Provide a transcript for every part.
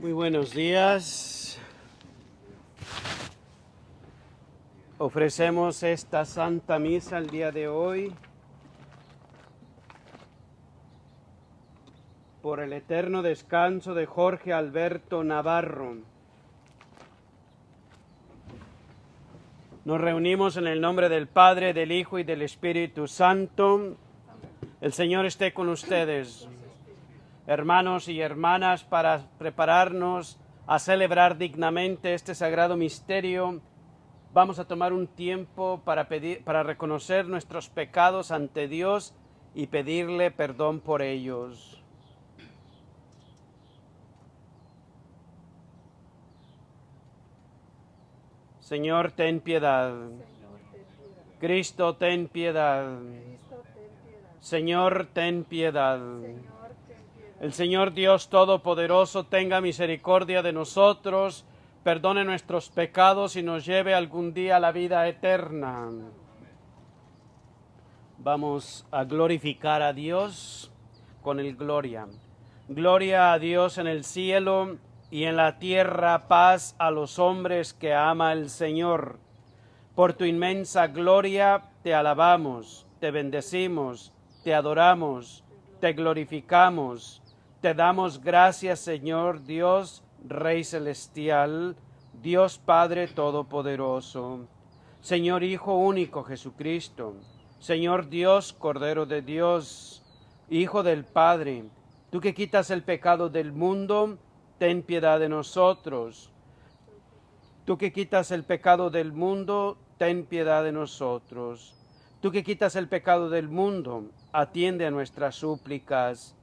Muy buenos días. Ofrecemos esta Santa Misa el día de hoy por el eterno descanso de Jorge Alberto Navarro. Nos reunimos en el nombre del Padre, del Hijo y del Espíritu Santo. El Señor esté con ustedes, hermanos y hermanas, para prepararnos a celebrar dignamente este sagrado misterio. Vamos a tomar un tiempo para reconocer nuestros pecados ante Dios y pedirle perdón por ellos. Señor, ten piedad. Cristo, ten piedad. Señor, ten piedad. El Señor Dios Todopoderoso tenga misericordia de nosotros, perdone nuestros pecados y nos lleve algún día a la vida eterna. Vamos a glorificar a Dios con el gloria. Gloria a Dios en el cielo y en la tierra paz a los hombres que ama el Señor. Por tu inmensa gloria te alabamos, te bendecimos, te adoramos, te glorificamos. Te damos gracias, Señor Dios, Rey Celestial, Dios Padre Todopoderoso, Señor Hijo único Jesucristo, Señor Dios, Cordero de Dios, Hijo del Padre, tú que quitas el pecado del mundo, ten piedad de nosotros. Tú que quitas el pecado del mundo, ten piedad de nosotros. Tú que quitas el pecado del mundo, atiende a nuestras súplicas.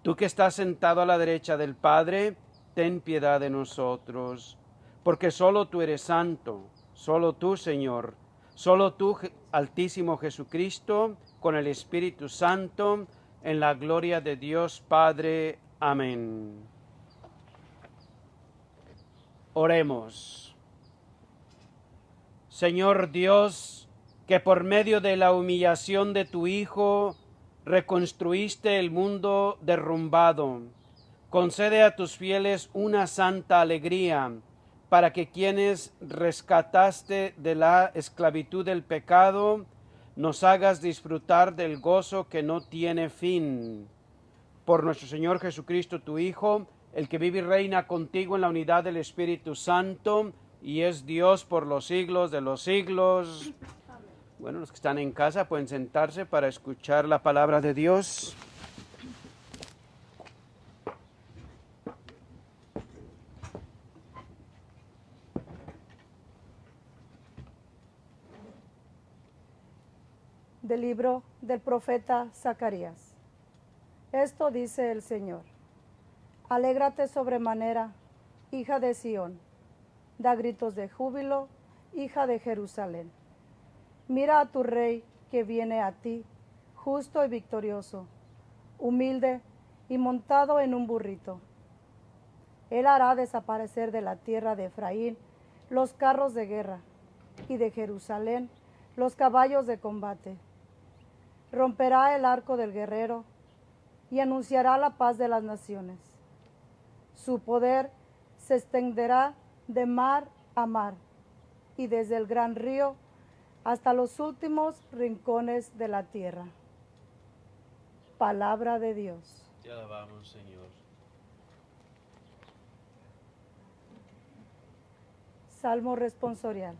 Tú que estás sentado a la derecha del Padre, ten piedad de nosotros. Porque solo tú eres santo, solo tú, Señor, solo tú, Altísimo Jesucristo, con el Espíritu Santo, en la gloria de Dios Padre. Amén. Oremos. Señor Dios, que por medio de la humillación de tu Hijo reconstruiste el mundo derrumbado, concede a tus fieles una santa alegría, para que quienes rescataste de la esclavitud del pecado, nos hagas disfrutar del gozo que no tiene fin. Por nuestro Señor Jesucristo, tu Hijo, el que vive y reina contigo en la unidad del Espíritu Santo, y es Dios por los siglos de los siglos. Bueno, los que están en casa pueden sentarse para escuchar la palabra de Dios. Del libro del profeta Zacarías. Esto dice el Señor: Alégrate sobremanera, hija de Sión, da gritos de júbilo, hija de Jerusalén. Mira a tu rey que viene a ti, justo y victorioso, humilde y montado en un burrito. Él hará desaparecer de la tierra de Efraín los carros de guerra, y de Jerusalén los caballos de combate. Romperá el arco del guerrero y anunciará la paz de las naciones. Su poder se extenderá de mar a mar y desde el gran río hasta los últimos rincones de la tierra. Palabra de Dios. Te alabamos, Señor. Salmo responsorial.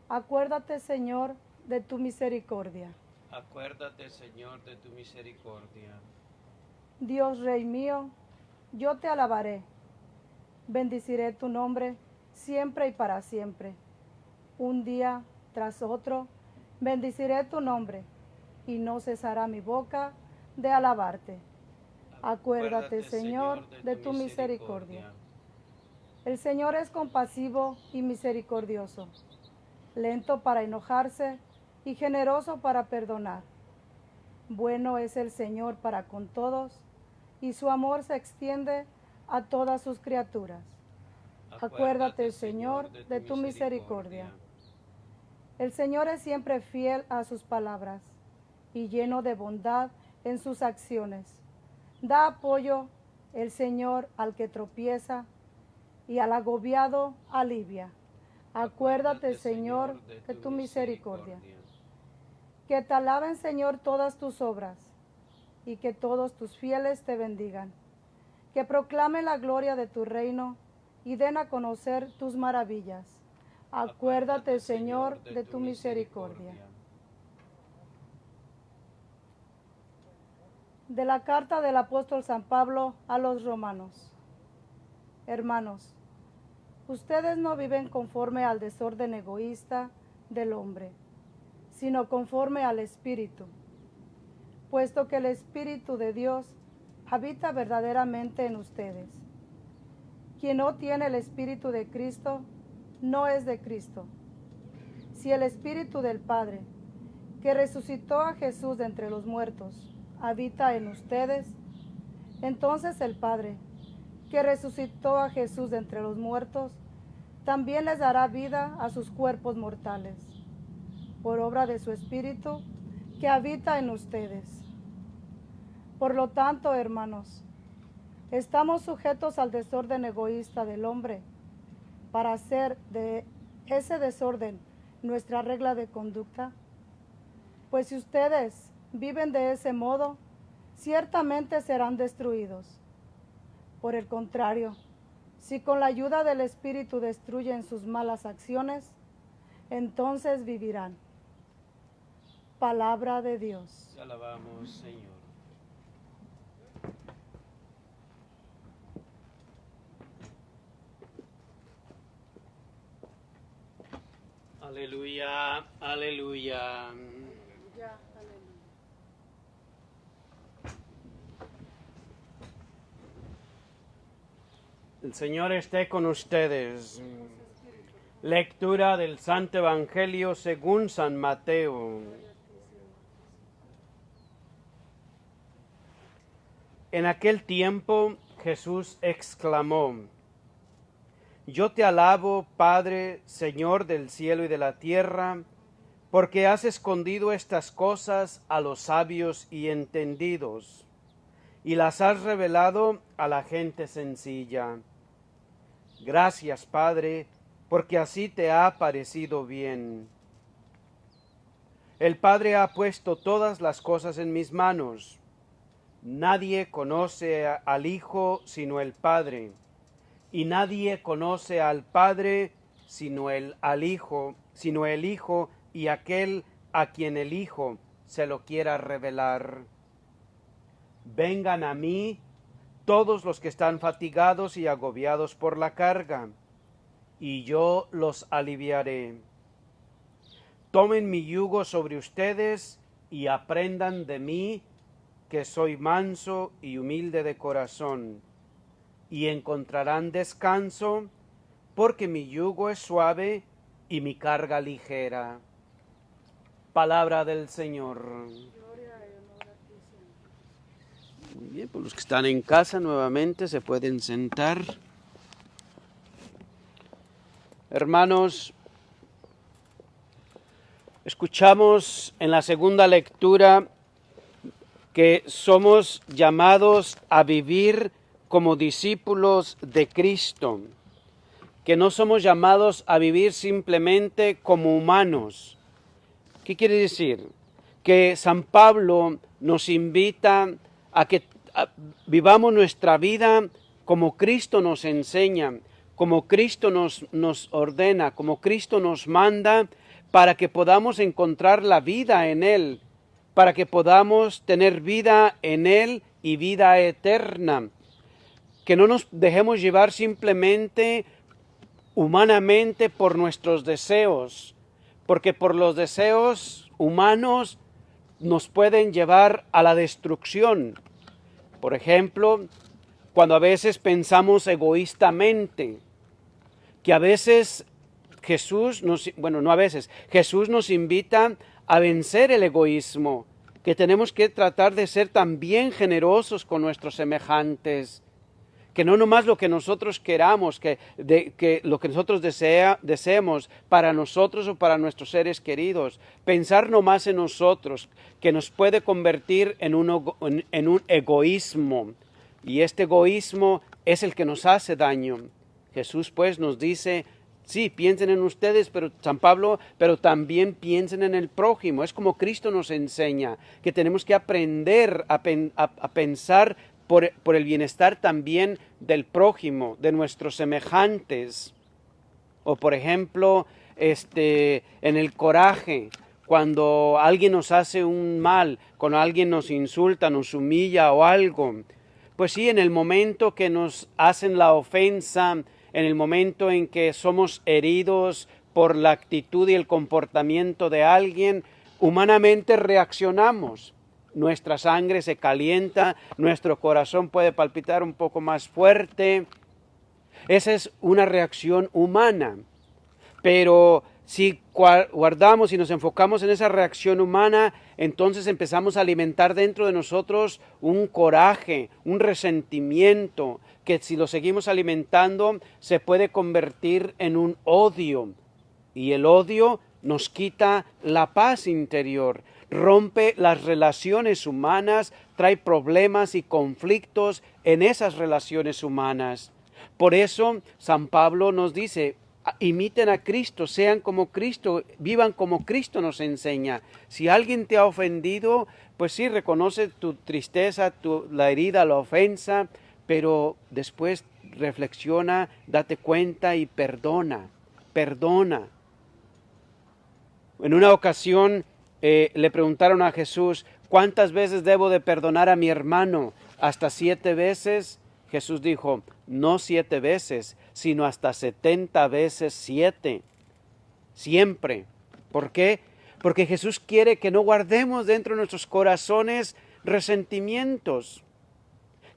Acuérdate, Señor, de tu misericordia. Acuérdate, Señor, de tu misericordia. Dios Rey mío, yo te alabaré. Bendiciré tu nombre siempre y para siempre. Un día tras otro, bendiciré tu nombre, y no cesará mi boca de alabarte. Acuérdate, Señor, de tu misericordia. El Señor es compasivo y misericordioso, lento para enojarse y generoso para perdonar. Bueno es el Señor para con todos, y su amor se extiende a todas sus criaturas. Acuérdate, Señor, de tu misericordia. El Señor es siempre fiel a sus palabras y lleno de bondad en sus acciones. Da apoyo El Señor al que tropieza y al agobiado alivia. Acuérdate, Señor, de tu misericordia. Que te alaben, Señor, todas tus obras, y que todos tus fieles te bendigan. Que proclamen la gloria de tu reino y den a conocer tus maravillas. Acuérdate, Señor, de tu misericordia. De la carta del apóstol San Pablo a los romanos. Hermanos, ustedes no viven conforme al desorden egoísta del hombre, sino conforme al Espíritu, puesto que el Espíritu de Dios habita verdaderamente en ustedes. Quien no tiene el Espíritu de Cristo, no es de Cristo. Si el Espíritu del Padre, que resucitó a Jesús de entre los muertos, habita en ustedes, entonces el Padre, que resucitó a Jesús de entre los muertos, también les dará vida a sus cuerpos mortales, por obra de su Espíritu que habita en ustedes. Por lo tanto, hermanos, estamos sujetos al desorden egoísta del hombre, para hacer de ese desorden nuestra regla de conducta. Pues si ustedes viven de ese modo, ciertamente serán destruidos. Por el contrario, si con la ayuda del Espíritu destruyen sus malas acciones, entonces vivirán. Palabra de Dios. Te alabamos, Señor. Aleluya, aleluya. El Señor esté con ustedes. Lectura del Santo Evangelio según San Mateo. En aquel tiempo Jesús exclamó: Yo te alabo, Padre, Señor del cielo y de la tierra, porque has escondido estas cosas a los sabios y entendidos, y las has revelado a la gente sencilla. Gracias, Padre, porque así te ha parecido bien. El Padre ha puesto todas las cosas en mis manos. Nadie conoce al Hijo sino el Padre, y nadie conoce al Padre sino al Hijo y aquel a quien el Hijo se lo quiera revelar. Vengan a mí todos los que están fatigados y agobiados por la carga, y yo los aliviaré. Tomen mi yugo sobre ustedes y aprendan de mí, que soy manso y humilde de corazón, y encontrarán descanso, porque mi yugo es suave y mi carga ligera. Palabra del Señor. Muy bien, pues los que están en casa nuevamente se pueden sentar. Hermanos, escuchamos en la segunda lectura que somos llamados a vivir como discípulos de Cristo, que no somos llamados a vivir simplemente como humanos. ¿Qué quiere decir? Que San Pablo nos invita a que vivamos nuestra vida como Cristo nos enseña, como Cristo nos ordena, como Cristo nos manda, para que podamos encontrar la vida en Él, para que podamos tener vida en Él y vida eterna. Que no nos dejemos llevar simplemente humanamente por nuestros deseos, porque por los deseos humanos nos pueden llevar a la destrucción. Por ejemplo, cuando a veces pensamos egoístamente, que a veces Jesús nos invita a vencer el egoísmo, que tenemos que tratar de ser también generosos con nuestros semejantes, que no nomás lo que nosotros queramos, que lo que nosotros deseemos para nosotros o para nuestros seres queridos, pensar nomás en nosotros, que nos puede convertir en un egoísmo, Y este egoísmo es el que nos hace daño. Jesús pues nos dice, sí, piensen en ustedes, pero San Pablo, pero también piensen en el prójimo. Es como Cristo nos enseña, que tenemos que aprender a pensar por el bienestar también del prójimo, de nuestros semejantes. O por ejemplo, en el coraje, cuando alguien nos hace un mal, cuando alguien nos insulta, nos humilla o algo. Pues sí, en el momento que nos hacen la ofensa, en el momento en que somos heridos por la actitud y el comportamiento de alguien, humanamente reaccionamos. Nuestra sangre se calienta, nuestro corazón puede palpitar un poco más fuerte. Esa es una reacción humana. Pero si guardamos y nos enfocamos en esa reacción humana, entonces empezamos a alimentar dentro de nosotros un coraje, un resentimiento, que si lo seguimos alimentando se puede convertir en un odio. Y el odio nos quita la paz interior, rompe las relaciones humanas, trae problemas y conflictos en esas relaciones humanas. Por eso San Pablo nos dice, imiten a Cristo, sean como Cristo, vivan como Cristo nos enseña. Si alguien te ha ofendido, pues sí, reconoce tu tristeza, la herida, la ofensa, pero después reflexiona, date cuenta y perdona. En una ocasión le preguntaron a Jesús, ¿cuántas veces debo de perdonar a mi hermano? ¿Hasta 7 veces? Jesús dijo, no 7 veces, sino hasta 70 veces 7. Siempre. ¿Por qué? Porque Jesús quiere que no guardemos dentro de nuestros corazones resentimientos.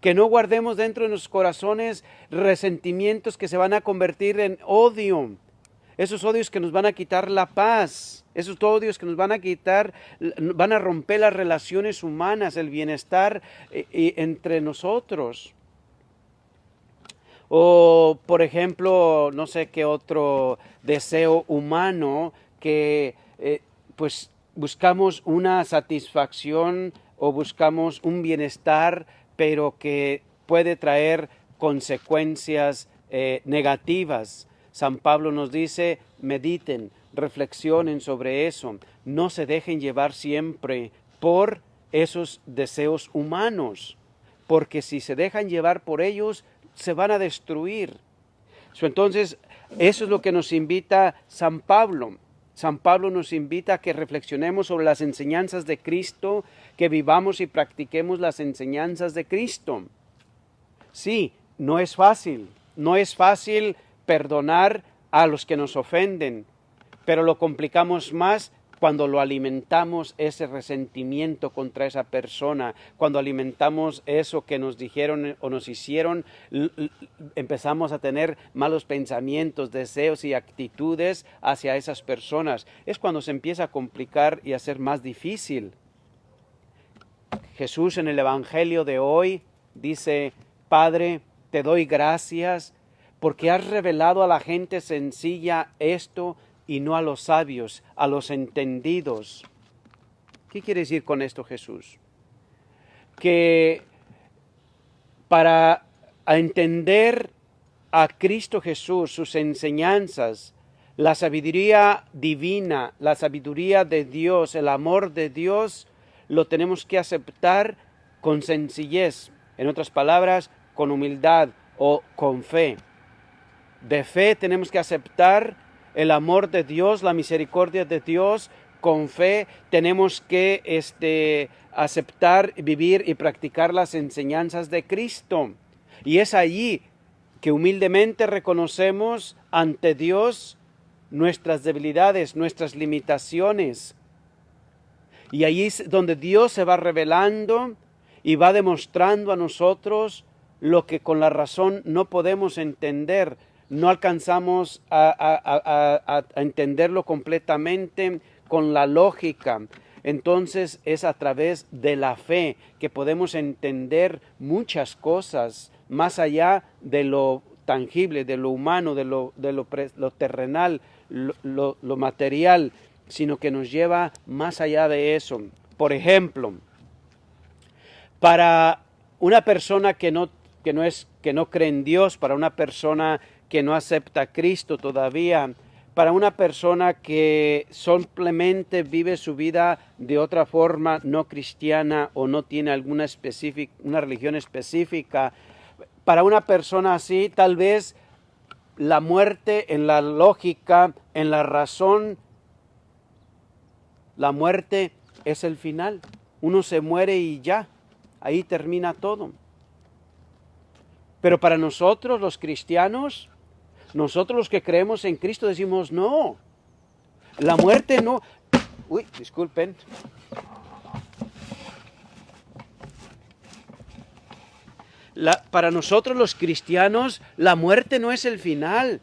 Que no guardemos dentro de nuestros corazones resentimientos que se van a convertir en odio. Esos odios que nos van a quitar la paz. Esos odios que nos van a quitar, van a romper las relaciones humanas, el bienestar entre nosotros. O, por ejemplo, no sé qué otro deseo humano que pues buscamos una satisfacción o buscamos un bienestar, pero que puede traer consecuencias negativas. San Pablo nos dice, mediten, reflexionen sobre eso, no se dejen llevar siempre por esos deseos humanos, porque si se dejan llevar por ellos, se van a destruir. Entonces, eso es lo que nos invita San Pablo. San Pablo nos invita a que reflexionemos sobre las enseñanzas de Cristo, que vivamos y practiquemos las enseñanzas de Cristo. Sí, no es fácil perdonar a los que nos ofenden, pero lo complicamos más cuando lo alimentamos ese resentimiento contra esa persona, cuando alimentamos eso que nos dijeron o nos hicieron, empezamos a tener malos pensamientos, deseos y actitudes hacia esas personas. Es cuando se empieza a complicar y a ser más difícil. Jesús en el Evangelio de hoy dice, Padre, te doy gracias porque has revelado a la gente sencilla esto y no a los sabios, a los entendidos. ¿Qué quiere decir con esto Jesús? Que para entender a Cristo Jesús, sus enseñanzas, la sabiduría divina, la sabiduría de Dios, el amor de Dios, lo tenemos que aceptar con sencillez. En otras palabras, con humildad o con fe. De fe tenemos que aceptar el amor de Dios, la misericordia de Dios. Con fe tenemos que aceptar, vivir y practicar las enseñanzas de Cristo. Y es allí que humildemente reconocemos ante Dios nuestras debilidades, nuestras limitaciones. Y allí es donde Dios se va revelando y va demostrando a nosotros lo que con la razón no podemos entender. No alcanzamos a entenderlo completamente con la lógica. Entonces es a través de la fe que podemos entender muchas cosas más allá de lo tangible, de lo humano, de lo terrenal, lo material, sino que nos lleva más allá de eso. Por ejemplo, para una persona que no cree en Dios, para una persona que no acepta a Cristo todavía, para una persona que simplemente vive su vida de otra forma no cristiana o no tiene una religión específica, para una persona así, tal vez la muerte en la lógica, en la razón, la muerte es el final. Uno se muere y ya, ahí termina todo. Pero para nosotros los cristianos, nosotros los que creemos en Cristo decimos no, la muerte no. Uy, disculpen. Para nosotros los cristianos, la muerte no es el final.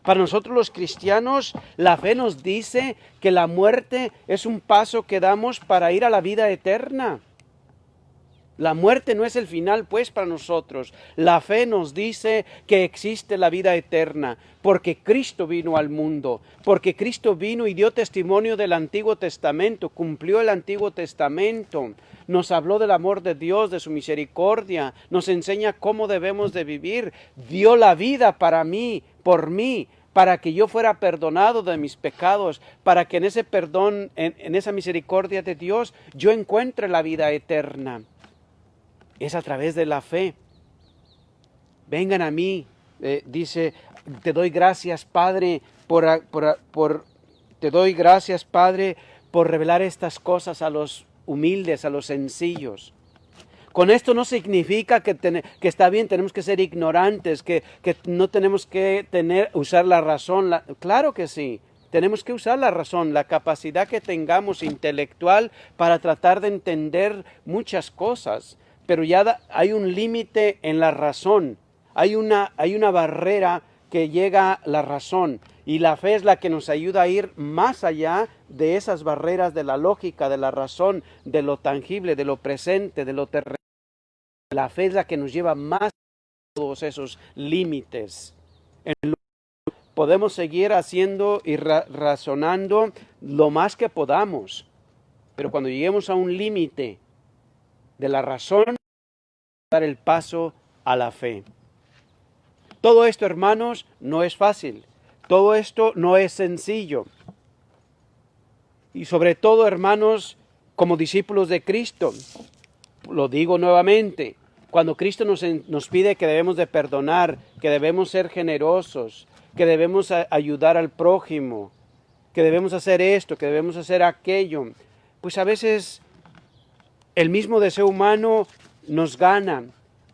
Para nosotros los cristianos, la fe nos dice que la muerte es un paso que damos para ir a la vida eterna. La muerte no es el final, pues, para nosotros. La fe nos dice que existe la vida eterna, porque Cristo vino al mundo, porque Cristo vino y dio testimonio del Antiguo Testamento, cumplió el Antiguo Testamento, nos habló del amor de Dios, de su misericordia, nos enseña cómo debemos de vivir, dio la vida para mí, por mí, para que yo fuera perdonado de mis pecados, para que en ese perdón, en esa misericordia de Dios, yo encuentre la vida eterna. Es a través de la fe. Vengan a mí, dice, te doy gracias, Padre, te doy gracias, Padre, por revelar estas cosas a los humildes, a los sencillos. Con esto no significa que está bien, tenemos que ser ignorantes, que no tenemos que usar la razón. Claro que sí, tenemos que usar la razón, la capacidad que tengamos intelectual para tratar de entender muchas cosas. Pero ya hay un límite en la razón, hay una barrera que llega a la razón, y la fe es la que nos ayuda a ir más allá de esas barreras de la lógica, de la razón, de lo tangible, de lo presente, de lo terrenal. La fe es la que nos lleva más a todos esos límites. Podemos seguir haciendo y razonando lo más que podamos, pero cuando lleguemos a un límite de la razón, dar el paso a la fe. Todo esto, hermanos, no es fácil. Todo esto no es sencillo. Y sobre todo, hermanos, como discípulos de Cristo, lo digo nuevamente, cuando Cristo nos pide que debemos de perdonar, que debemos ser generosos, que debemos ayudar al prójimo, que debemos hacer esto, que debemos hacer aquello, pues a veces el mismo deseo humano nos gana.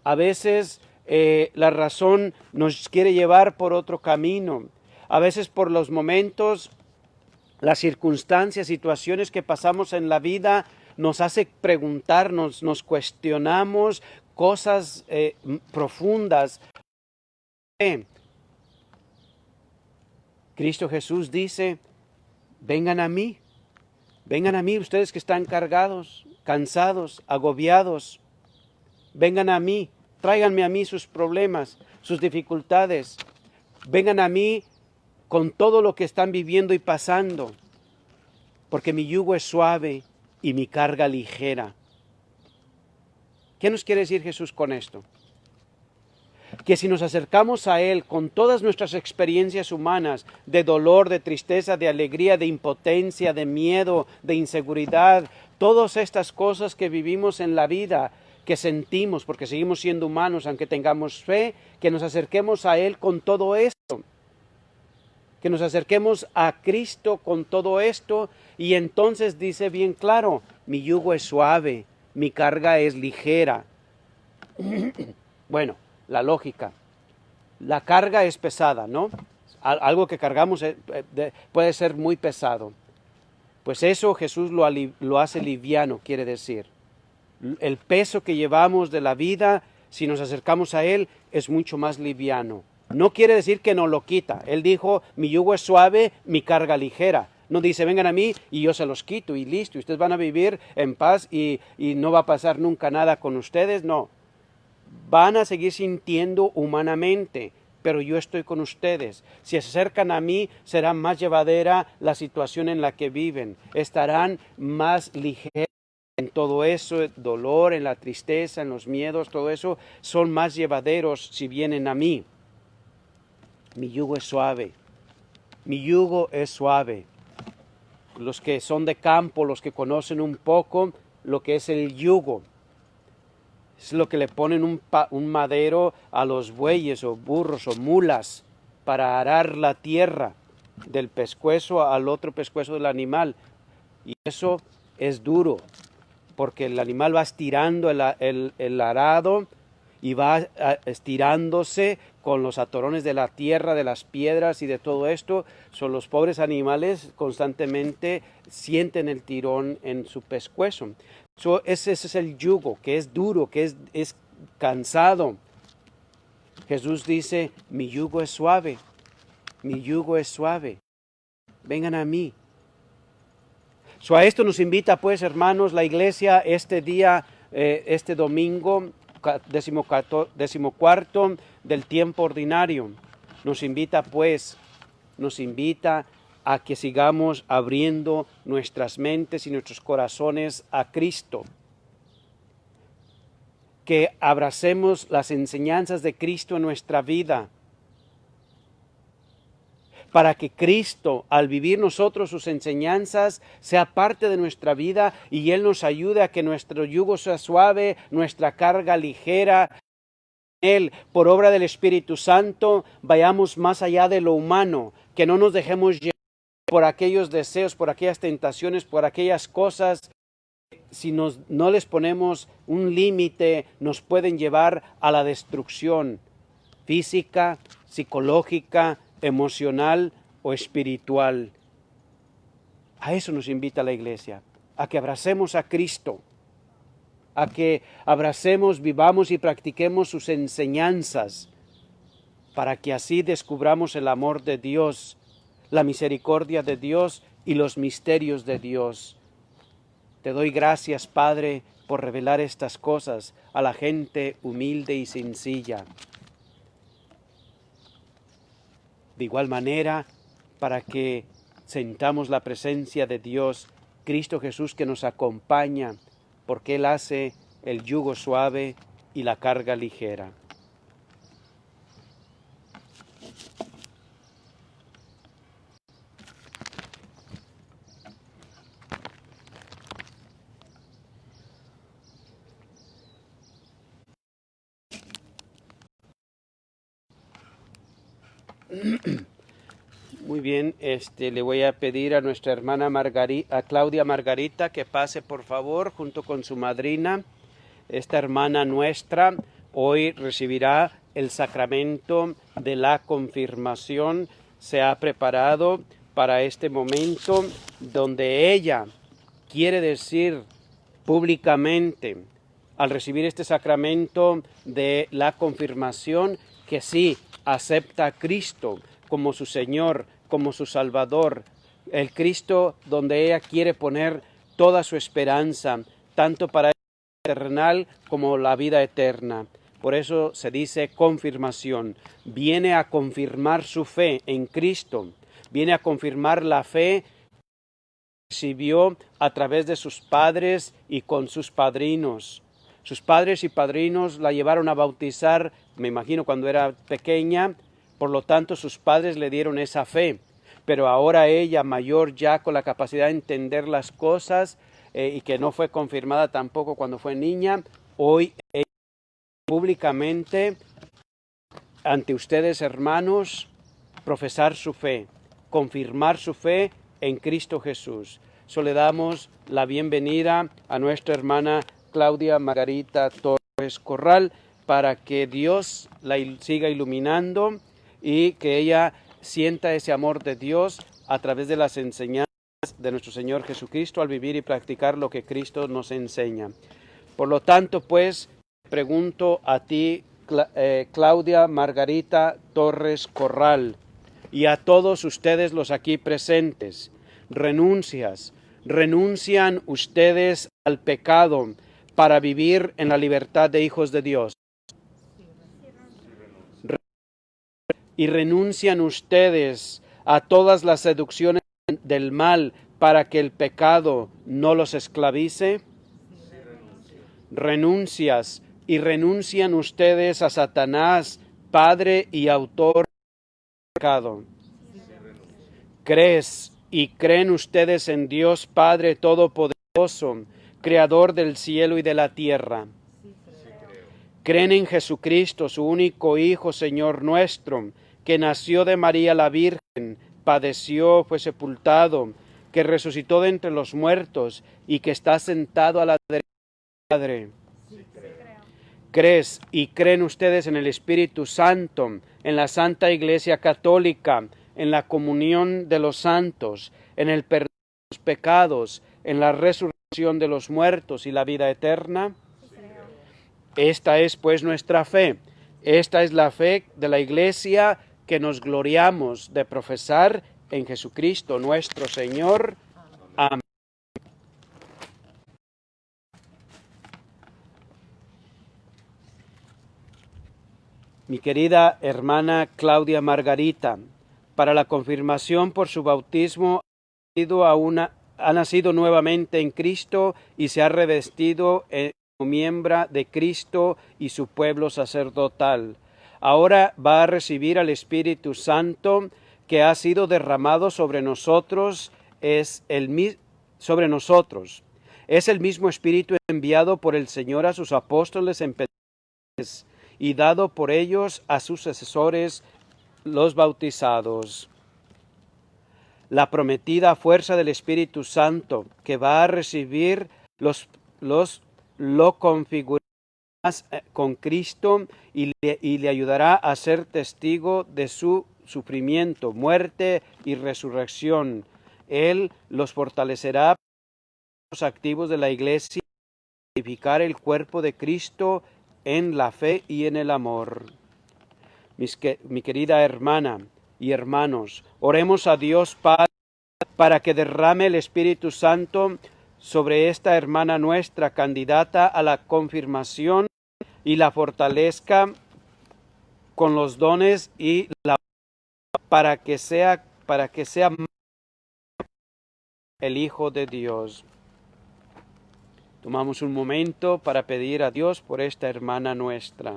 A veces la razón nos quiere llevar por otro camino. A veces por los momentos, las circunstancias, situaciones que pasamos en la vida nos hace preguntarnos, nos cuestionamos cosas profundas. Cristo Jesús dice, vengan a mí ustedes que están cargados, cansados, agobiados. Vengan a mí, tráiganme a mí sus problemas, sus dificultades. Vengan a mí con todo lo que están viviendo y pasando, porque mi yugo es suave y mi carga ligera. ¿Qué nos quiere decir Jesús con esto? Que si nos acercamos a Él con todas nuestras experiencias humanas, de dolor, de tristeza, de alegría, de impotencia, de miedo, de inseguridad, todas estas cosas que vivimos en la vida, que sentimos porque seguimos siendo humanos, aunque tengamos fe, que nos acerquemos a Él con todo esto, que nos acerquemos a Cristo con todo esto, y entonces dice bien claro, mi yugo es suave, mi carga es ligera. Bueno, la lógica, la carga es pesada, ¿no? Algo que cargamos puede ser muy pesado. Pues eso Jesús lo hace liviano, quiere decir. El peso que llevamos de la vida, si nos acercamos a Él, es mucho más liviano. No quiere decir que no lo quita. Él dijo, mi yugo es suave, mi carga ligera. No dice, vengan a mí y yo se los quito y listo. Y ustedes van a vivir en paz y no va a pasar nunca nada con ustedes. No. Van a seguir sintiendo humanamente, pero yo estoy con ustedes. Si se acercan a mí, será más llevadera la situación en la que viven. Estarán más ligeros en todo eso, el dolor, en la tristeza, en los miedos, todo eso, son más llevaderos si vienen a mí. Mi yugo es suave. Mi yugo es suave. Los que son de campo, los que conocen un poco lo que es el yugo, es lo que le ponen un madero a los bueyes o burros o mulas para arar la tierra del pescuezo al otro pescuezo del animal. Y eso es duro, porque el animal va estirando el arado y va estirándose con los atorones de la tierra, de las piedras y de todo esto. Son los pobres animales constantemente sienten el tirón en su pescuezo. Ese es el yugo, que es duro, que es cansado. Jesús dice, mi yugo es suave, mi yugo es suave. Vengan a mí. A esto nos invita pues, hermanos, la iglesia este día, este domingo, 14 del tiempo ordinario. Nos invita a que sigamos abriendo nuestras mentes y nuestros corazones a Cristo. Que abracemos las enseñanzas de Cristo en nuestra vida. Para que Cristo, al vivir nosotros sus enseñanzas, sea parte de nuestra vida y Él nos ayude a que nuestro yugo sea suave, nuestra carga ligera. Él, por obra del Espíritu Santo, vayamos más allá de lo humano, que no nos dejemos llevar por aquellos deseos, por aquellas tentaciones, por aquellas cosas. Si no les ponemos un límite, nos pueden llevar a la destrucción física, psicológica, emocional o espiritual. A eso nos invita la iglesia, a que abracemos a Cristo, a que abracemos, vivamos y practiquemos sus enseñanzas, para que así descubramos el amor de Dios, la misericordia de Dios y los misterios de Dios. Te doy gracias, Padre, por revelar estas cosas a la gente humilde y sencilla. De igual manera, para que sentamos la presencia de Dios, Cristo Jesús que nos acompaña, porque Él hace el yugo suave y la carga ligera. Muy bien, le voy a pedir a nuestra hermana a Claudia Margarita, que pase por favor junto con su madrina. Esta hermana nuestra hoy recibirá el sacramento de la confirmación. Se ha preparado para este momento donde ella quiere decir públicamente, al recibir este sacramento de la confirmación, que sí acepta a Cristo como su Señor, como su Salvador, el Cristo donde ella quiere poner toda su esperanza, tanto para el terrenal como la vida eterna. Por eso se dice confirmación. Viene a confirmar su fe en Cristo, viene a confirmar la fe que recibió a través de sus padres y con sus padrinos. Sus padres y padrinos la llevaron a bautizar, me imagino, cuando era pequeña. Por lo tanto, sus padres le dieron esa fe, pero ahora ella, mayor ya con la capacidad de entender las cosas y que no fue confirmada tampoco cuando fue niña, hoy ella públicamente ante ustedes, hermanos, profesar su fe, confirmar su fe en Cristo Jesús. Le damos la bienvenida a nuestra hermana Claudia Margarita Torres Corral para que Dios la siga iluminando y que ella sienta ese amor de Dios a través de las enseñanzas de nuestro Señor Jesucristo al vivir y practicar lo que Cristo nos enseña. Por lo tanto, pues, pregunto a ti, Claudia Margarita Torres Corral, y a todos ustedes los aquí presentes, ¿renuncian ustedes al pecado para vivir en la libertad de hijos de Dios? ¿Y renuncian ustedes a todas las seducciones del mal para que el pecado no los esclavice? renuncias y renuncian ustedes a Satanás, padre y autor del pecado. ¿Crees y creen ustedes en Dios Padre Todopoderoso, Creador del cielo y de la tierra? ¿Creen en Jesucristo, su único Hijo, Señor nuestro, que nació de María la Virgen, padeció, fue sepultado, que resucitó de entre los muertos y que está sentado a la derecha del Padre? ¿Crees y creen ustedes en el Espíritu Santo, en la Santa Iglesia Católica, en la comunión de los santos, en el perdón de los pecados, en la resurrección de los muertos y la vida eterna? Esta es pues nuestra fe. Esta es la fe de la Iglesia que nos gloriamos de profesar en Jesucristo nuestro Señor. Amén. Mi querida hermana Claudia Margarita, para la confirmación por su bautismo ha nacido nuevamente en Cristo y se ha revestido como miembro de Cristo y su pueblo sacerdotal. Ahora va a recibir al Espíritu Santo que ha sido derramado sobre nosotros. Es el mismo Espíritu enviado por el Señor a sus apóstoles en Pentecostés y dado por ellos a sus sucesores, los bautizados. La prometida fuerza del Espíritu Santo que va a recibir lo configurará con Cristo y le ayudará a ser testigo de su sufrimiento, muerte y resurrección. Él los fortalecerá para los activos de la Iglesia y edificar el cuerpo de Cristo en la fe y en el amor. Mi querida hermana y hermanos, oremos a Dios Padre para que derrame el Espíritu Santo sobre esta hermana nuestra candidata a la confirmación y la fortalezca con los dones y la para que sea el Hijo de Dios. Tomamos un momento para pedir a Dios por esta hermana nuestra.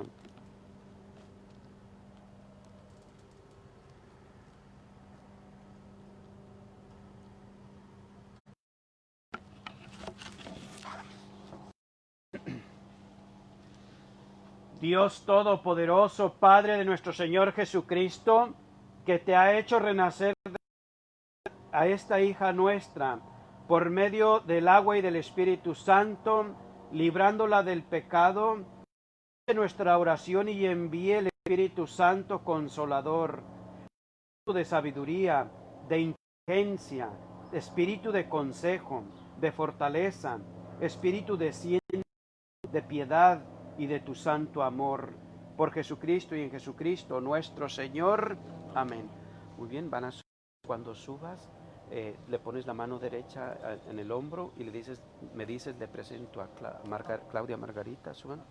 Dios Todopoderoso, Padre de nuestro Señor Jesucristo, que te ha hecho renacer a esta hija nuestra por medio del agua y del Espíritu Santo, librándola del pecado, de nuestra oración y envíe el Espíritu Santo Consolador, de sabiduría, de inteligencia, espíritu de consejo, de fortaleza, espíritu de ciencia, de piedad y de tu santo amor. Por Jesucristo y en Jesucristo nuestro Señor. Amén. Muy bien, cuando subas, le pones la mano derecha en el hombro y me dices, le presento a Claudia Margarita, suban.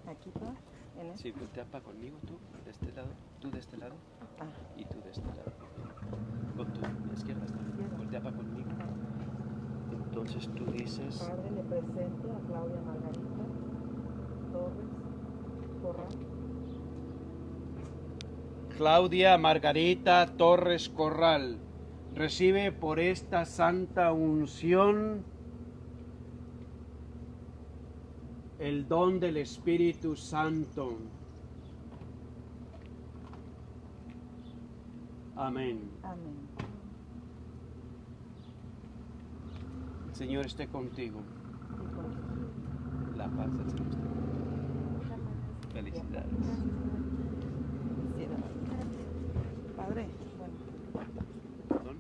Aquí, ¿no? Sí, voltea para conmigo, tú de este lado y tú de este lado. Con tu izquierda, voltea para conmigo. Entonces tú dices: Padre, le presento a Claudia Margarita Torres Corral. Claudia Margarita Torres Corral, recibe por esta santa unción el don del Espíritu Santo. Amén. Amén. El Señor esté contigo. La paz del Señor esté contigo. Felicidades. Padre, bueno, ¿Perdón?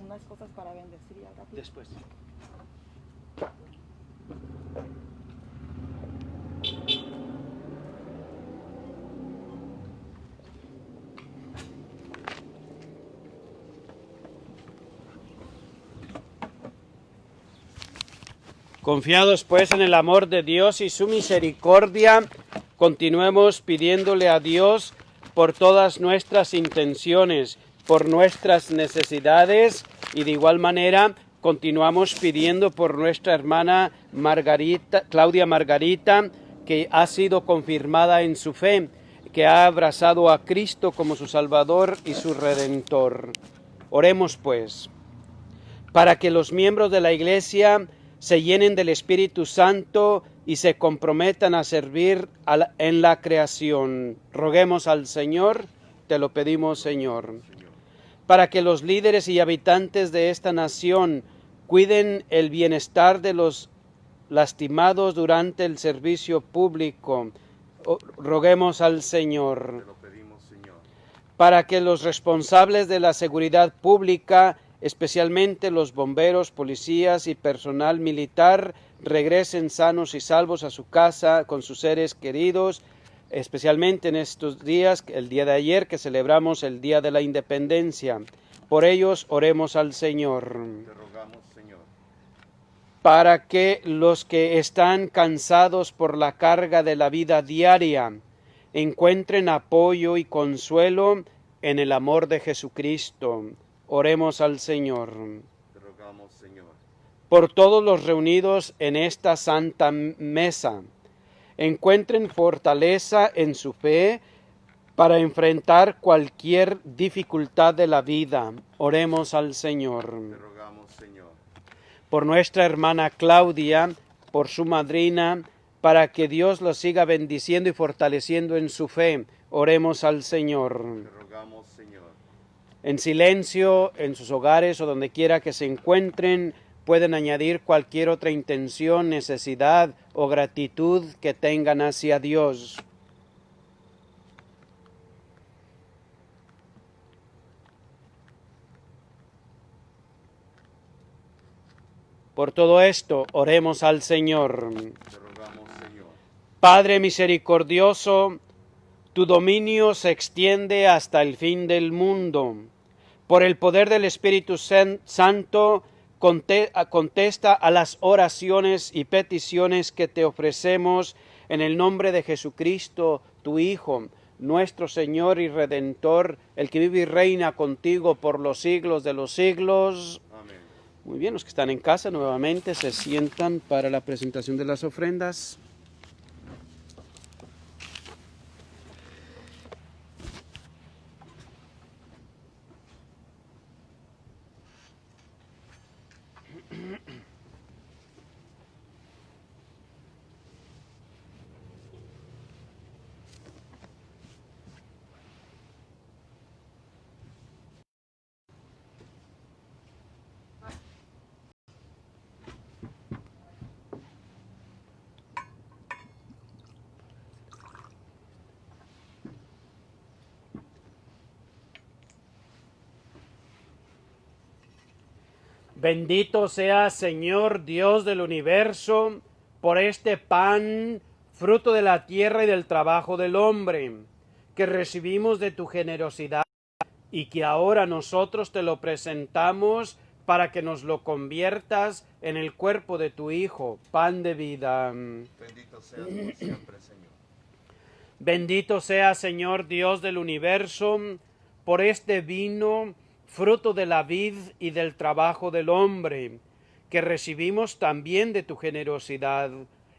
unas cosas para bendecir y al ratito. Después. Confiados pues en el amor de Dios y su misericordia, continuemos pidiéndole a Dios por todas nuestras intenciones, por nuestras necesidades, y de igual manera continuamos pidiendo por nuestra hermana Claudia Margarita, que ha sido confirmada en su fe, que ha abrazado a Cristo como su Salvador y su Redentor. Oremos pues, para que los miembros de la Iglesia se llenen del Espíritu Santo y se comprometan a servir en la creación. Roguemos al Señor, te lo pedimos, Señor. Para que los líderes y habitantes de esta nación cuiden el bienestar de los lastimados durante el servicio público. Roguemos al Señor. Te lo pedimos, Señor. Para que los responsables de la seguridad pública, especialmente los bomberos, policías y personal militar, regresen sanos y salvos a su casa con sus seres queridos, especialmente en estos días, el día de ayer que celebramos el Día de la Independencia. Por ellos oremos al Señor. Te rogamos, Señor. Para que los que están cansados por la carga de la vida diaria encuentren apoyo y consuelo en el amor de Jesucristo. Oremos al Señor. Te rogamos, Señor. Por todos los reunidos en esta santa mesa, encuentren fortaleza en su fe para enfrentar cualquier dificultad de la vida. Oremos al Señor. Te rogamos, Señor. Por nuestra hermana Claudia, por su madrina, para que Dios los siga bendiciendo y fortaleciendo en su fe. Oremos al Señor. Te rogamos, Señor. En silencio, en sus hogares o donde quiera que se encuentren, pueden añadir cualquier otra intención, necesidad o gratitud que tengan hacia Dios. Por todo esto, oremos al Señor. Te rogamos, Señor. Padre misericordioso, tu dominio se extiende hasta el fin del mundo. Por el poder del Espíritu Santo, contesta a las oraciones y peticiones que te ofrecemos en el nombre de Jesucristo, tu Hijo, nuestro Señor y Redentor, el que vive y reina contigo por los siglos de los siglos. Amén. Muy bien, los que están en casa nuevamente se sientan para la presentación de las ofrendas. Bendito sea, Señor Dios del universo, por este pan, fruto de la tierra y del trabajo del hombre, que recibimos de tu generosidad y que ahora nosotros te lo presentamos para que nos lo conviertas en el cuerpo de tu Hijo, pan de vida. Bendito seas por siempre, Señor. Bendito sea, Señor Dios del universo, por este vino, fruto de la vid y del trabajo del hombre, que recibimos también de tu generosidad,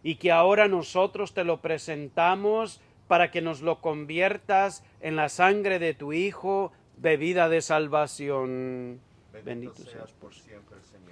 y que ahora nosotros te lo presentamos para que nos lo conviertas en la sangre de tu Hijo, bebida de salvación. Bendito seas por siempre, Señor.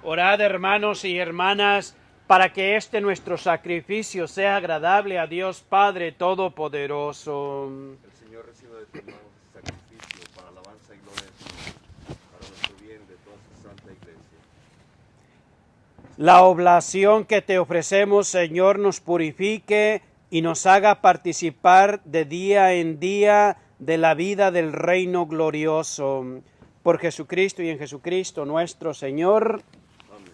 Orad, hermanos y hermanas, para que este nuestro sacrificio sea agradable a Dios Padre Todopoderoso. El Señor reciba de tus manos este sacrificio para alabanza y gloria de su nombre, para nuestro bien de toda su santa iglesia. La oblación que te ofrecemos, Señor, nos purifique y nos haga participar de día en día de la vida del reino glorioso. Por Jesucristo y en Jesucristo nuestro Señor. Amén.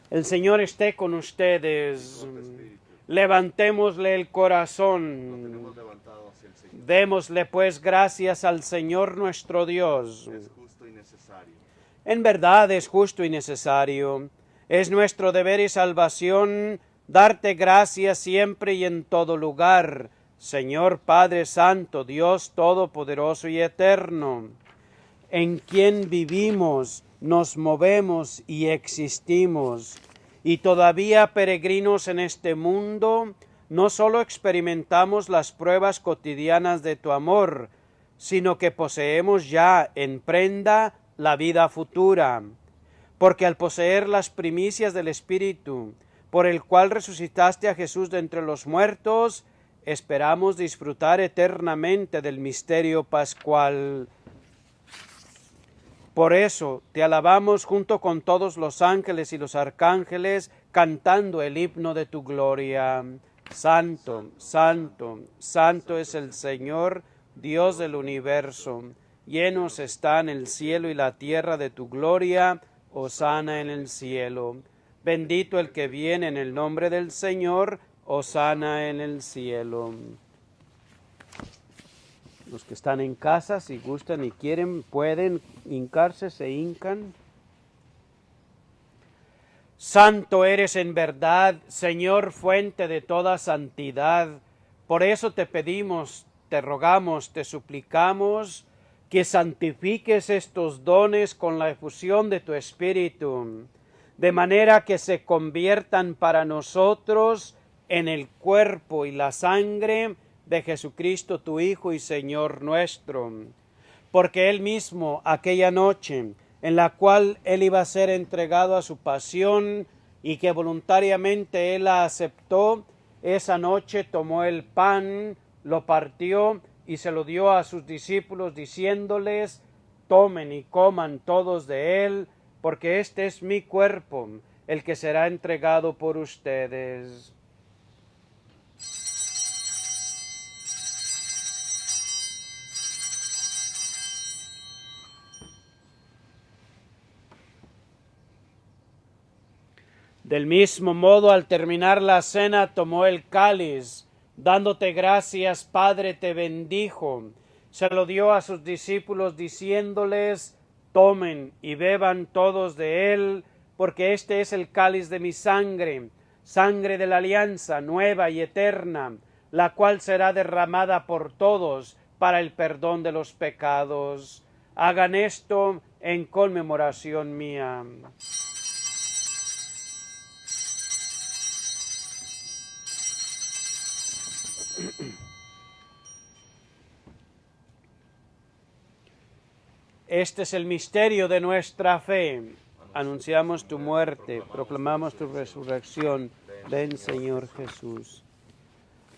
El Señor esté con ustedes. Con tu espíritu. Levantémosle el Lo corazón. tenemos levantado hacia el Señor. Démosle pues gracias al Señor nuestro Dios. Es justo y necesario. En verdad es justo y necesario. Es nuestro deber y salvación darte gracias siempre y en todo lugar, Señor Padre Santo, Dios Todopoderoso y Eterno, en quien vivimos, nos movemos y existimos, y todavía peregrinos en este mundo, no solo experimentamos las pruebas cotidianas de tu amor, sino que poseemos ya en prenda la vida futura, porque al poseer las primicias del Espíritu, por el cual resucitaste a Jesús de entre los muertos, esperamos disfrutar eternamente del misterio pascual. Por eso te alabamos junto con todos los ángeles y los arcángeles, cantando el himno de tu gloria. Santo, santo, santo es el Señor, Dios del universo. Llenos están el cielo y la tierra de tu gloria. Hosana en el cielo. Bendito el que viene en el nombre del Señor. Hosana en el cielo. Los que están en casa, si gustan y quieren, pueden hincarse, se hincan. Santo eres en verdad, Señor, fuente de toda santidad. Por eso te pedimos, te rogamos, te suplicamos, que santifiques estos dones con la efusión de tu Espíritu, de manera que se conviertan para nosotros en el cuerpo y la sangre de Jesucristo, tu Hijo y Señor nuestro. Porque Él mismo, aquella noche en la cual Él iba a ser entregado a su pasión y que voluntariamente Él la aceptó, esa noche tomó el pan, lo partió y se lo dio a sus discípulos diciéndoles: tomen y coman todos de él, porque este es mi cuerpo, el que será entregado por ustedes. Del mismo modo, al terminar la cena, tomó el cáliz, dándote gracias, Padre, te bendijo. Se lo dio a sus discípulos diciéndoles: tomen y beban todos de él, porque este es el cáliz de mi sangre, sangre de la alianza nueva y eterna, la cual será derramada por todos para el perdón de los pecados. Hagan esto en conmemoración mía. Este es el misterio de nuestra fe. Anunciamos tu muerte, proclamamos tu resurrección. Ven, Señor Jesús.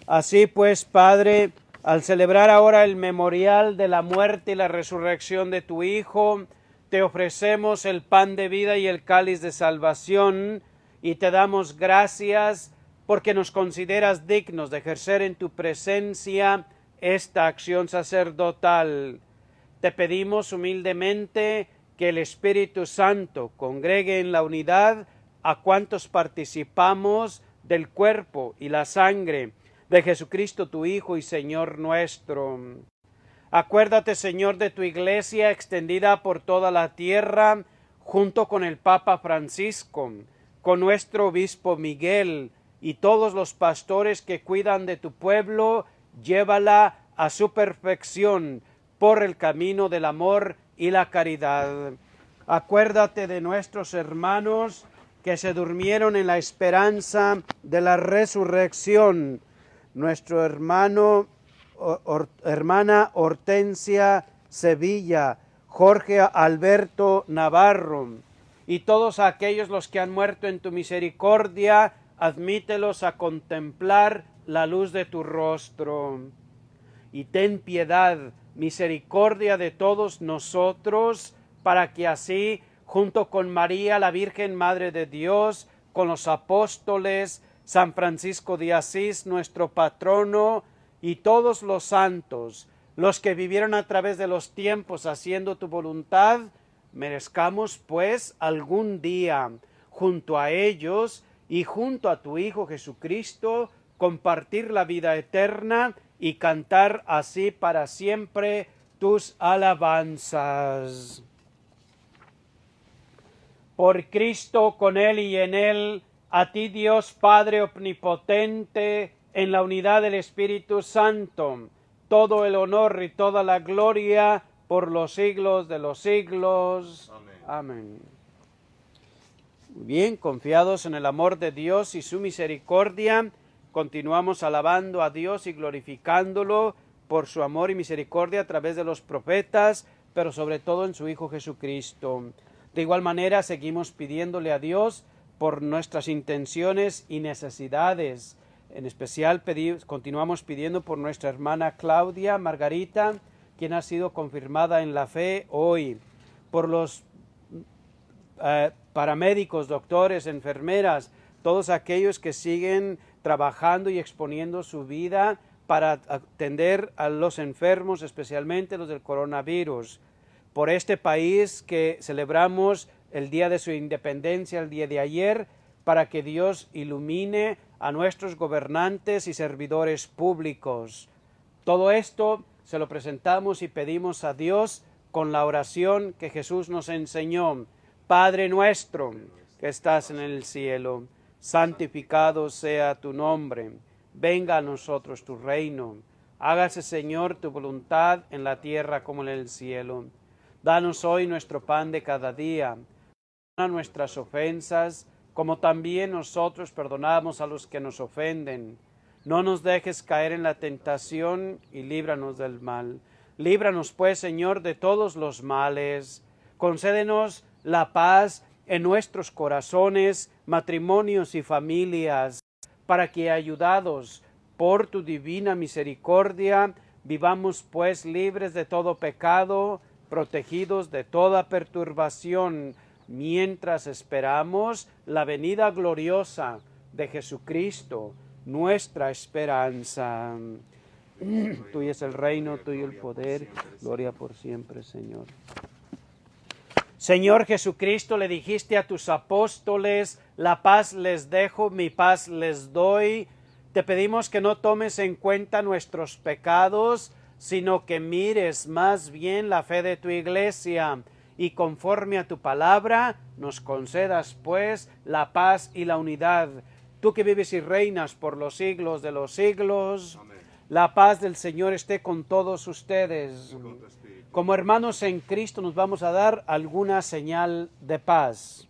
Así pues, Padre, al celebrar ahora el memorial de la muerte y la resurrección de tu Hijo, te ofrecemos el pan de vida y el cáliz de salvación, y te damos gracias porque nos consideras dignos de ejercer en tu presencia esta acción sacerdotal. Te pedimos humildemente que el Espíritu Santo congregue en la unidad a cuantos participamos del cuerpo y la sangre de Jesucristo tu Hijo y Señor nuestro. Acuérdate, Señor, de tu Iglesia extendida por toda la tierra, junto con el Papa Francisco, con nuestro Obispo Miguel y todos los pastores que cuidan de tu pueblo. Llévala a su perfección por el camino del amor y la caridad. Acuérdate de nuestros hermanos que se durmieron en la esperanza de la resurrección. Nuestro hermana Hortensia Sevilla, Jorge Alberto Navarro y todos aquellos los que han muerto en tu misericordia, admítelos a contemplar la luz de tu rostro. Y ten piedad, misericordia de todos nosotros, para que así, junto con María, la Virgen Madre de Dios, con los apóstoles, San Francisco de Asís, nuestro patrono, y todos los santos, los que vivieron a través de los tiempos haciendo tu voluntad, merezcamos pues algún día, junto a ellos y junto a tu Hijo Jesucristo, compartir la vida eterna y cantar así para siempre tus alabanzas. Por Cristo, con Él y en Él, a ti Dios Padre omnipotente, en la unidad del Espíritu Santo, todo el honor y toda la gloria por los siglos de los siglos. Amén. Amén. Muy bien, confiados en el amor de Dios y su misericordia, continuamos alabando a Dios y glorificándolo por su amor y misericordia a través de los profetas, pero sobre todo en su Hijo Jesucristo. De igual manera, seguimos pidiéndole a Dios por nuestras intenciones y necesidades. En especial, continuamos pidiendo por nuestra hermana Claudia Margarita, quien ha sido confirmada en la fe hoy, por los paramédicos, doctores, enfermeras, todos aquellos que siguen trabajando y exponiendo su vida para atender a los enfermos, especialmente los del coronavirus. Por este país que celebramos el día de su independencia, el día de ayer, para que Dios ilumine a nuestros gobernantes y servidores públicos. Todo esto se lo presentamos y pedimos a Dios con la oración que Jesús nos enseñó. Padre nuestro que estás en el cielo, santificado sea tu nombre. Venga a nosotros tu reino. Hágase, Señor, tu voluntad en la tierra como en el cielo. Danos hoy nuestro pan de cada día. Perdona nuestras ofensas, como también nosotros perdonamos a los que nos ofenden. No nos dejes caer en la tentación y líbranos del mal. Líbranos, pues, Señor, de todos los males. Concédenos la paz en nuestros corazones, matrimonios y familias, para que, ayudados por tu divina misericordia, vivamos, pues, libres de todo pecado, protegidos de toda perturbación, mientras esperamos la venida gloriosa de Jesucristo, nuestra esperanza. Tuyo es el reino, tuyo el poder, gloria por siempre, Señor. Señor Jesucristo, le dijiste a tus apóstoles, la paz les dejo, mi paz les doy. Te pedimos que no tomes en cuenta nuestros pecados, sino que mires más bien la fe de tu iglesia, y conforme a tu palabra nos concedas, pues, la paz y la unidad. Tú que vives y reinas por los siglos de los siglos. Amén. La paz del Señor esté con todos ustedes. Con tu espíritu. Como hermanos en Cristo nos vamos a dar alguna señal de paz.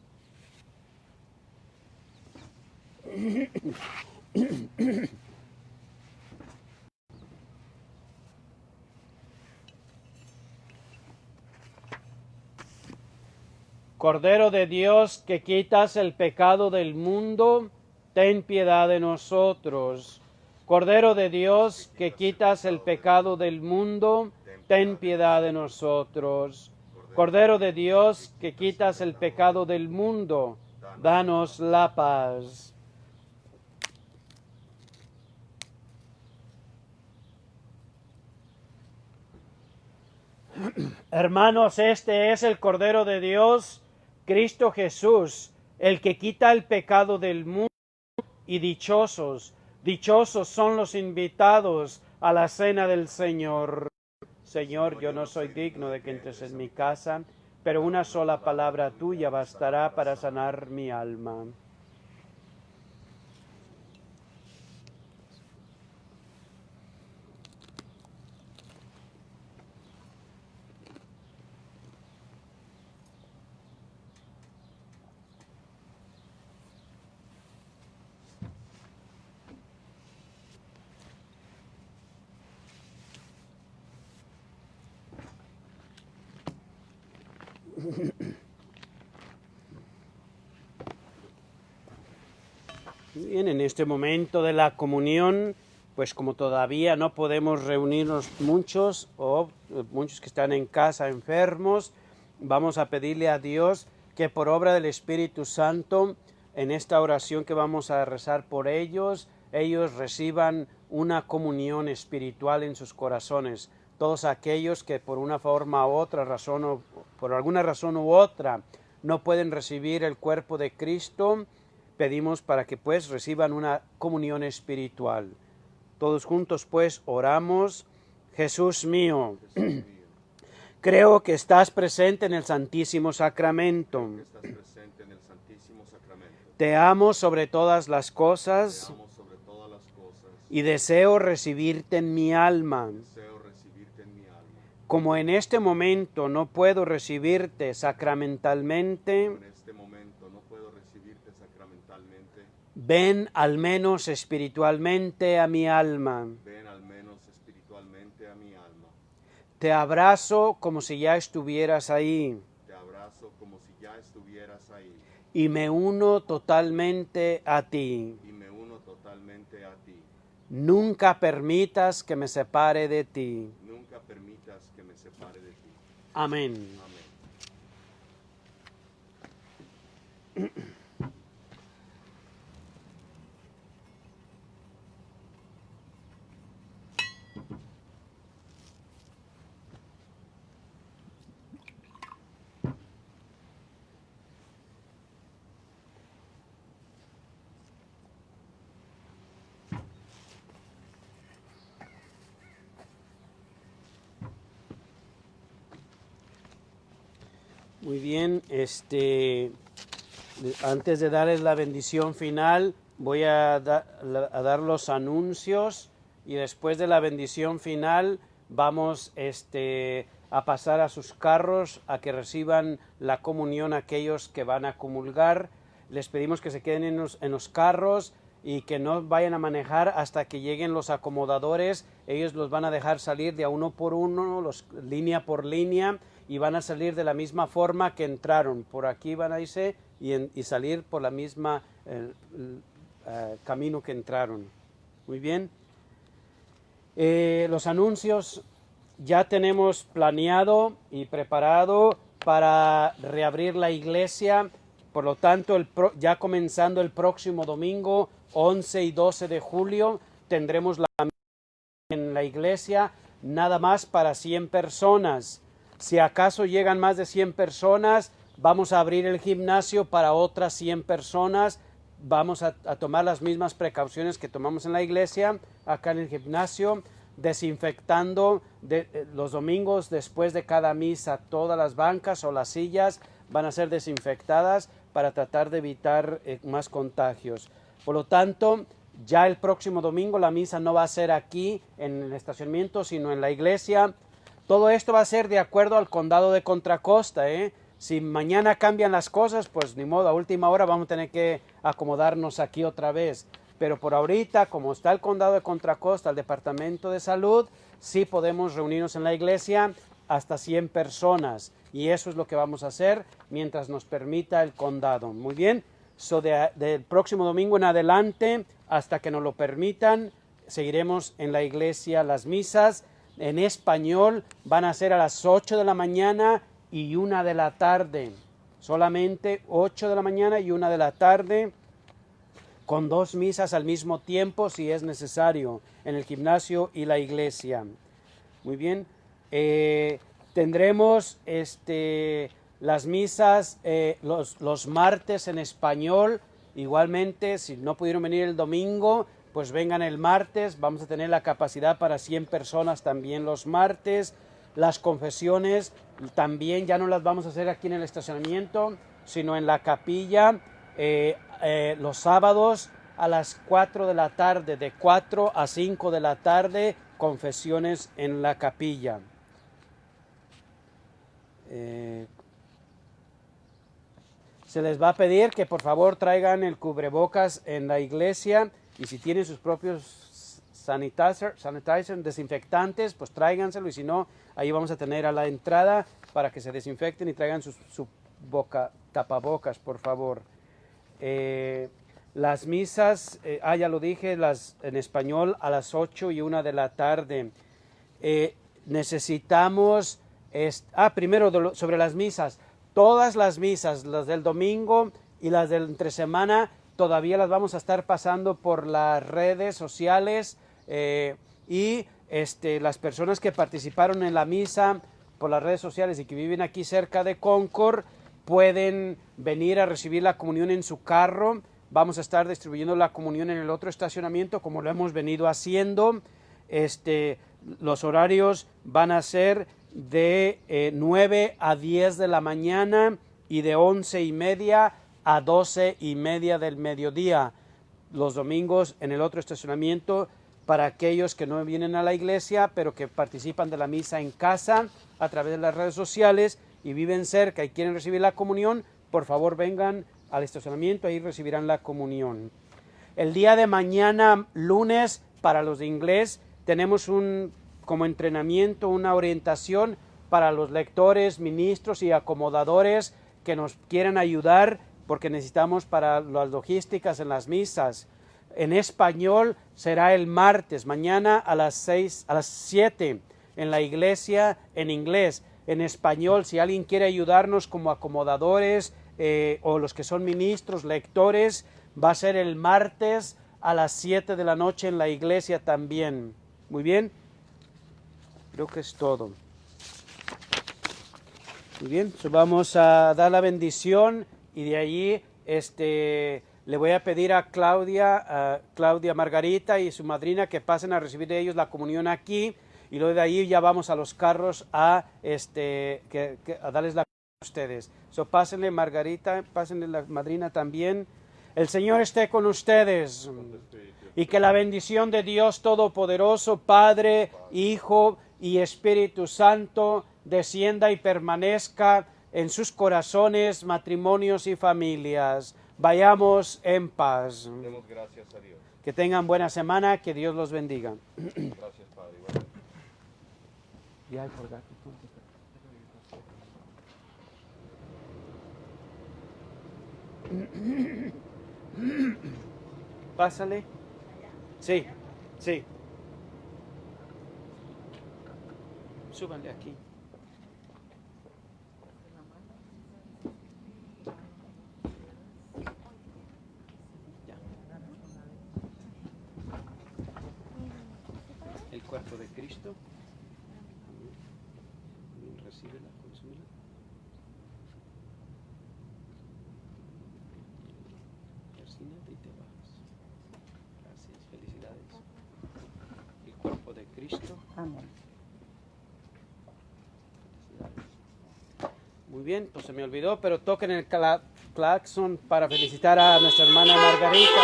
Cordero de Dios, que quitas el pecado del mundo, ten piedad de nosotros. Cordero de Dios, que quitas el pecado del mundo, ten piedad de nosotros. Cordero de Dios, que quitas el pecado del mundo, danos la paz. Hermanos, este es el Cordero de Dios, Cristo Jesús, el que quita el pecado del mundo, y dichosos son los invitados a la cena del Señor. Señor, yo no soy digno de que entres en mi casa, pero una sola palabra tuya bastará para sanar mi alma. Bien, en este momento de la comunión, pues como todavía no podemos reunirnos muchos que están en casa enfermos, vamos a pedirle a Dios que por obra del Espíritu Santo, en esta oración que vamos a rezar por ellos reciban una comunión espiritual en sus corazones. Todos aquellos que por una forma u otra razón o por alguna razón u otra no pueden recibir el cuerpo de Cristo, pedimos para que pues reciban una comunión espiritual. Todos juntos pues oramos. Jesús mío, creo que estás presente en el Santísimo Sacramento. Que estás presente en el Santísimo Sacramento. Te amo sobre todas las Te cosas amo sobre todas las cosas. y deseo recibirte en mi alma. Deseo recibirte en mi alma. Como en este momento no puedo recibirte sacramentalmente, En este momento no puedo recibirte sacramentalmente. ven al menos espiritualmente a mi alma. Ven al menos espiritualmente a mi alma. Te abrazo como si ya estuvieras ahí Te abrazo como si ya estuvieras ahí. y me uno totalmente a ti. Y me uno totalmente a ti. Nunca permitas que me separe de ti. Nunca permitas que me separe de ti. Amén. Amén. Muy bien, antes de darles la bendición final, voy a dar los anuncios y después de la bendición final vamos a pasar a sus carros a que reciban la comunión aquellos que van a comulgar. Les pedimos que se queden en los carros y que no vayan a manejar hasta que lleguen los acomodadores. Ellos los van a dejar salir de a uno por uno, línea por línea, y van a salir de la misma forma que entraron. Por aquí van a irse y salir por la misma camino que entraron. Muy bien. Los anuncios ya tenemos planeado y preparado para reabrir la iglesia. Por lo tanto, ya comenzando el próximo domingo, 11 y 12 de julio, tendremos en la iglesia nada más para 100 personas. Si acaso llegan más de 100 personas, vamos a abrir el gimnasio para otras 100 personas. Vamos a tomar las mismas precauciones que tomamos en la iglesia, acá en el gimnasio, desinfectando los domingos después de cada misa. Todas las bancas o las sillas van a ser desinfectadas para tratar de evitar más contagios. Por lo tanto, ya el próximo domingo la misa no va a ser aquí en el estacionamiento, sino en la iglesia. Todo esto va a ser de acuerdo al condado de Contra Costa, Si mañana cambian las cosas, pues ni modo, a última hora vamos a tener que acomodarnos aquí otra vez. Pero por ahorita, como está el condado de Contra Costa, el departamento de salud, sí podemos reunirnos en la iglesia hasta 100 personas. Y eso es lo que vamos a hacer mientras nos permita el condado. Muy bien, del próximo domingo en adelante, hasta que nos lo permitan, seguiremos en la iglesia las misas. En español van a ser a las 8 de la mañana y 1 de la tarde. Solamente 8 de la mañana y 1 de la tarde, con 2 misas al mismo tiempo si es necesario, en el gimnasio y la iglesia. Muy bien. Tendremos las misas los martes en español. Igualmente, si no pudieron venir el domingo, pues vengan el martes. Vamos a tener la capacidad para 100 personas también los martes. Las confesiones también ya no las vamos a hacer aquí en el estacionamiento, sino en la capilla los sábados a las 4 de la tarde, de 4 a 5 de la tarde, confesiones en la capilla. Se les va a pedir que por favor traigan el cubrebocas en la iglesia, y si tienen sus propios sanitizer, desinfectantes, pues tráiganselo, y si no, ahí vamos a tener a la entrada para que se desinfecten y traigan su tapabocas, por favor. Las misas, ya lo dije, en español a las 8 y 1 de la tarde. Necesitamos, primero sobre las misas. Todas las misas, las del domingo y las del entre semana, todavía las vamos a estar pasando por las redes sociales, y las personas que participaron en la misa por las redes sociales y que viven aquí cerca de Concord pueden venir a recibir la comunión en su carro. vamos a estar distribuyendo la comunión en el otro estacionamiento como lo hemos venido haciendo. Los horarios van a ser de 9 a 10 de la mañana y de 11:30 a 12:30 del mediodía. Los domingos en el otro estacionamiento para aquellos que no vienen a la iglesia, pero que participan de la misa en casa a través de las redes sociales y viven cerca y quieren recibir la comunión, por favor vengan al estacionamiento, ahí recibirán la comunión. El día de mañana, lunes, para los de inglés, tenemos como entrenamiento, una orientación para los lectores, ministros y acomodadores que nos quieran ayudar porque necesitamos para las logísticas en las misas. En español será el martes, mañana a las 7 en la iglesia en inglés. En español, si alguien quiere ayudarnos como acomodadores o los que son ministros, lectores, va a ser el martes a las 7 de la noche en la iglesia también. Muy bien, creo que es todo. Muy bien, vamos a dar la bendición y de allí le voy a pedir a Claudia Margarita y su madrina que pasen a recibir de ellos la comunión aquí y luego de ahí ya vamos a los carros a darles la comunión a ustedes. Pásenle Margarita, pásenle la madrina también. El Señor esté con ustedes y que la bendición de Dios Todopoderoso, Padre, Hijo y Espíritu Santo descienda y permanezca en sus corazones, matrimonios y familias. Vayamos en paz. Demos gracias a Dios. Que tengan buena semana, que Dios los bendiga. Gracias, Padre. Igualmente. Yeah, I forgot. Pásale. Sí, sí. Súbanle aquí. Ya. El cuerpo de Cristo. Recíbela, consúmela. Persínate y te vas. Gracias, felicidades. El cuerpo de Cristo. Amén. Muy bien, pues se me olvidó, pero toquen el claxon para felicitar a nuestra hermana Margarita.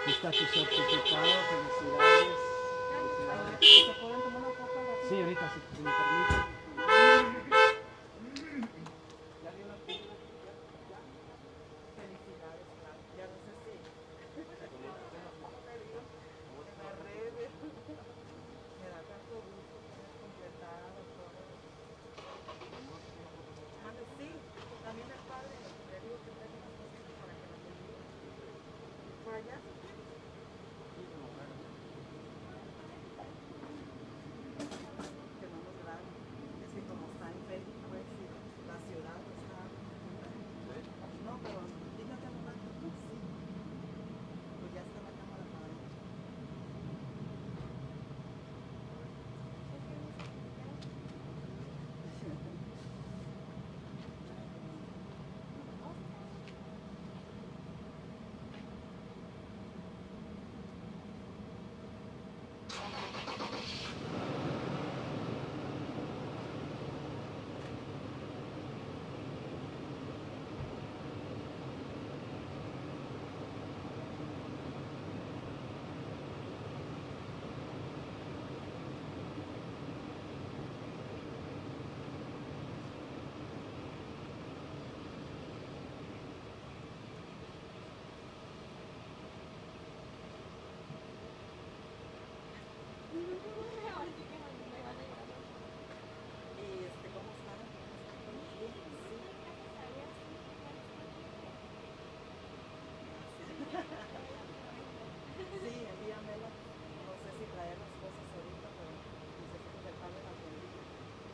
Aquí está tu certificado, felicidades. Sí, ahorita, si me permite.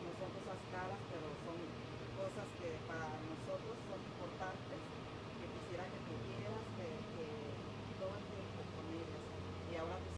Nosotros las caras, pero son cosas que para nosotros son importantes.